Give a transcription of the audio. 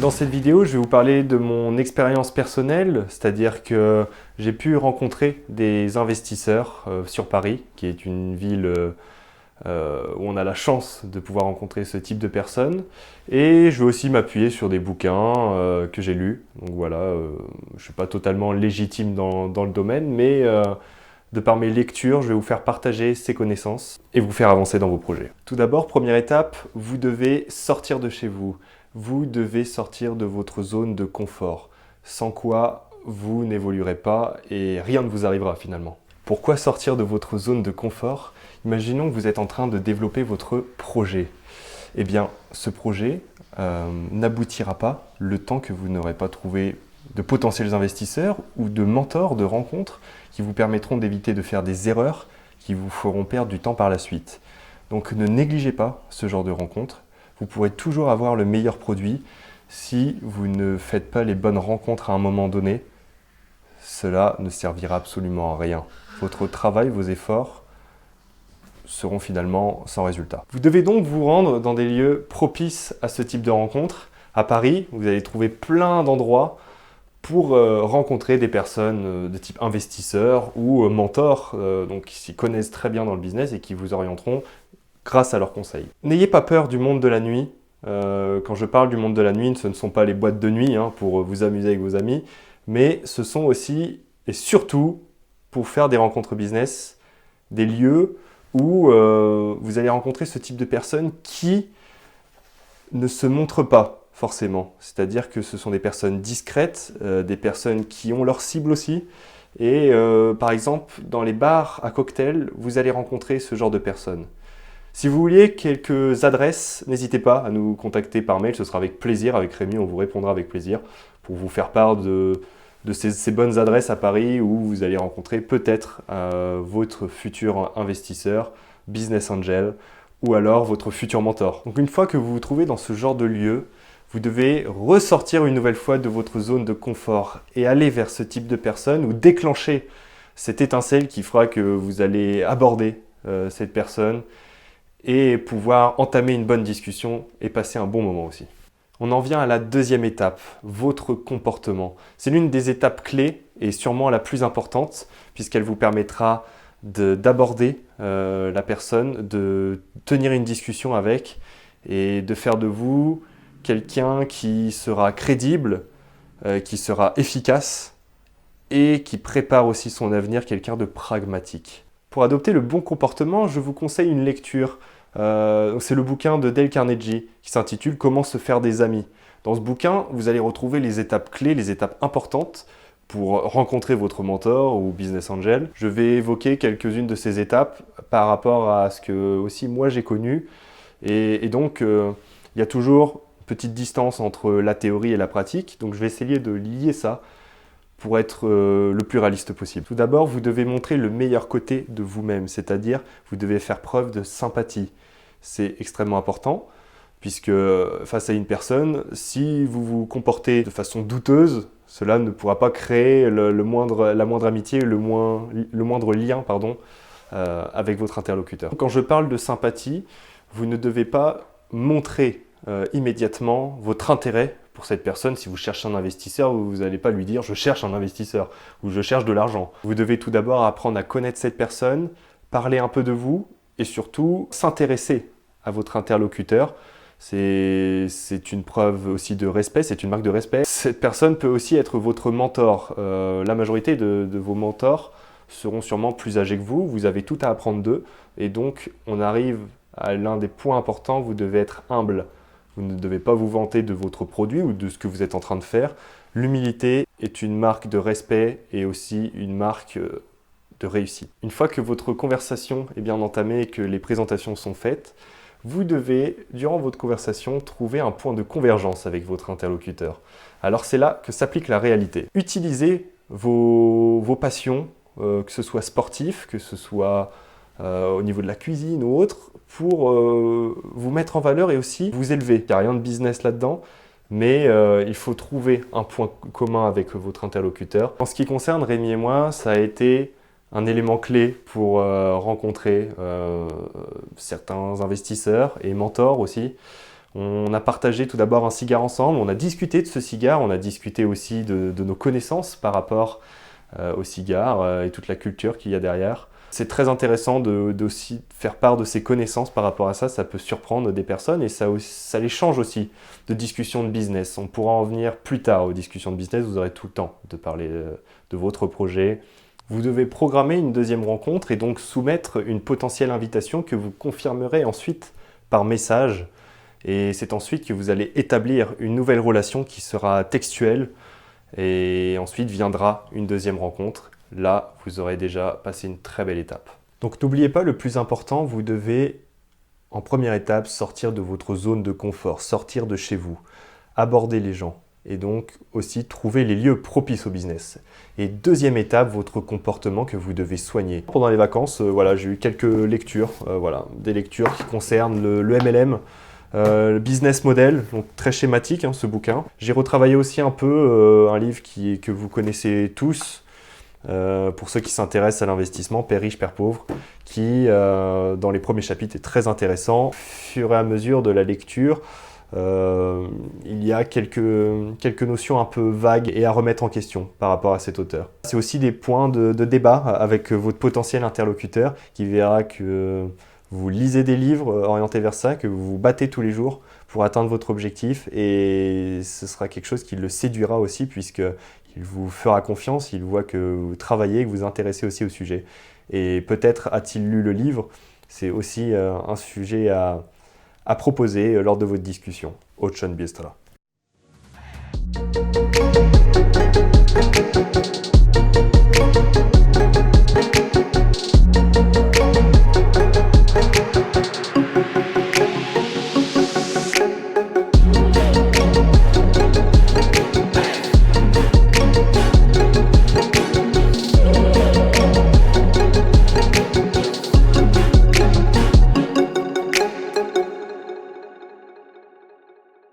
Dans cette vidéo, je vais vous parler de mon expérience personnelle, c'est-à-dire que j'ai pu rencontrer des investisseurs sur Paris, qui est une ville où on a la chance de pouvoir rencontrer ce type de personnes. Et je vais aussi m'appuyer sur des bouquins que j'ai lus. Donc voilà, je ne suis pas totalement légitime dans le domaine, mais de par mes lectures, je vais vous faire partager ces connaissances et vous faire avancer dans vos projets. Tout d'abord, première étape, vous devez sortir de chez vous. Vous devez sortir de votre zone de confort, sans quoi vous n'évoluerez pas et rien ne vous arrivera finalement. Pourquoi sortir de votre zone de confort? Imaginons que vous êtes en train de développer votre projet. Eh bien, ce projet n'aboutira pas le temps que vous n'aurez pas trouvé de potentiels investisseurs ou de mentors, de rencontres qui vous permettront d'éviter de faire des erreurs qui vous feront perdre du temps par la suite. Donc ne négligez pas ce genre de rencontres. Vous pourrez toujours avoir le meilleur produit si vous ne faites pas les bonnes rencontres à un moment donné. Cela ne servira absolument à rien. Votre travail, vos efforts seront finalement sans résultat. Vous devez donc vous rendre dans des lieux propices à ce type de rencontres. À Paris, vous allez trouver plein d'endroits pour rencontrer des personnes de type investisseurs ou mentors, donc qui s'y connaissent très bien dans le business et qui vous orienteront grâce à leurs conseils. N'ayez pas peur du monde de la nuit. Quand je parle du monde de la nuit, ce ne sont pas les boîtes de nuit pour vous amuser avec vos amis, mais ce sont aussi et surtout pour faire des rencontres business, des lieux où vous allez rencontrer ce type de personnes qui ne se montrent pas forcément. C'est-à-dire que ce sont des personnes discrètes, des personnes qui ont leur cible aussi. Et par exemple, dans les bars à cocktails, vous allez rencontrer ce genre de personnes. Si vous vouliez quelques adresses, n'hésitez pas à nous contacter par mail, ce sera avec plaisir, avec Rémi, on vous répondra avec plaisir pour vous faire part de ces bonnes adresses à Paris où vous allez rencontrer peut-être votre futur investisseur, business angel ou alors votre futur mentor. Donc une fois que vous vous trouvez dans ce genre de lieu, vous devez ressortir une nouvelle fois de votre zone de confort et aller vers ce type de personnes ou déclencher cette étincelle qui fera que vous allez aborder cette personne et pouvoir entamer une bonne discussion et passer un bon moment aussi. On en vient à la deuxième étape, votre comportement. C'est l'une des étapes clés et sûrement la plus importante puisqu'elle vous permettra d'aborder la personne, de tenir une discussion avec et de faire de vous quelqu'un qui sera crédible, qui sera efficace et qui prépare aussi son avenir, quelqu'un de pragmatique. Pour adopter le bon comportement, je vous conseille une lecture. C'est le bouquin de Dale Carnegie qui s'intitule « Comment se faire des amis ». Dans ce bouquin, vous allez retrouver les étapes clés, les étapes importantes pour rencontrer votre mentor ou business angel. Je vais évoquer quelques-unes de ces étapes par rapport à ce que aussi moi j'ai connu. Et donc, il y a toujours une petite distance entre la théorie et la pratique. Donc, je vais essayer de lier ça pour être le plus réaliste possible. Tout d'abord, vous devez montrer le meilleur côté de vous-même, c'est-à-dire vous devez faire preuve de sympathie. C'est extrêmement important, puisque face à une personne, si vous vous comportez de façon douteuse, cela ne pourra pas créer la moindre amitié, le moindre lien avec votre interlocuteur. Quand je parle de sympathie, vous ne devez pas montrer immédiatement votre intérêt pour cette personne. Si vous cherchez un investisseur, vous n'allez pas lui dire « je cherche un investisseur » ou « je cherche de l'argent ». Vous devez tout d'abord apprendre à connaître cette personne, parler un peu de vous et surtout s'intéresser à votre interlocuteur. C'est une preuve aussi de respect, c'est une marque de respect. Cette personne peut aussi être votre mentor. La majorité de vos mentors seront sûrement plus âgés que vous. Vous avez tout à apprendre d'eux et donc on arrive à l'un des points importants, vous devez être humble. Vous ne devez pas vous vanter de votre produit ou de ce que vous êtes en train de faire. L'humilité est une marque de respect et aussi une marque de réussite. Une fois que votre conversation est bien entamée et que les présentations sont faites, vous devez, durant votre conversation, trouver un point de convergence avec votre interlocuteur. Alors c'est là que s'applique la réalité. Utilisez vos passions, que ce soit sportif, que ce soit au niveau de la cuisine ou autre, pour vous mettre en valeur et aussi vous élever. Il n'y a rien de business là-dedans, mais il faut trouver un point commun avec votre interlocuteur. En ce qui concerne Rémi et moi, ça a été un élément clé pour rencontrer certains investisseurs et mentors aussi. On a partagé tout d'abord un cigare ensemble, on a discuté de ce cigare, on a discuté aussi de nos connaissances par rapport au cigare et toute la culture qu'il y a derrière. C'est très intéressant d'aussi faire part de ses connaissances par rapport à ça, ça peut surprendre des personnes et ça les change aussi de discussions de business. On pourra en venir plus tard aux discussions de business, vous aurez tout le temps de parler de votre projet. Vous devez programmer une deuxième rencontre et donc soumettre une potentielle invitation que vous confirmerez ensuite par message. Et c'est ensuite que vous allez établir une nouvelle relation qui sera textuelle et ensuite viendra une deuxième rencontre. Là, vous aurez déjà passé une très belle étape. Donc n'oubliez pas, le plus important, vous devez en première étape sortir de votre zone de confort, sortir de chez vous, aborder les gens et donc aussi trouver les lieux propices au business. Et deuxième étape, votre comportement que vous devez soigner. Pendant les vacances, j'ai eu quelques lectures, des lectures qui concernent le MLM, le business model, donc très schématique ce bouquin. J'ai retravaillé aussi un peu un livre que vous connaissez tous, pour ceux qui s'intéressent à l'investissement, Père riche, Père pauvre, qui dans les premiers chapitres est très intéressant. Au fur et à mesure de la lecture, il y a quelques notions un peu vagues et à remettre en question par rapport à cet auteur. C'est aussi des points de débat avec votre potentiel interlocuteur qui verra que vous lisez des livres orientés vers ça, que vous vous battez tous les jours pour atteindre votre objectif et ce sera quelque chose qui le séduira aussi puisqu'il vous fera confiance, il voit que vous travaillez, que vous vous intéressez aussi au sujet. Et peut-être a-t-il lu le livre, c'est aussi un sujet à proposer lors de votre discussion. Ocean Biestra.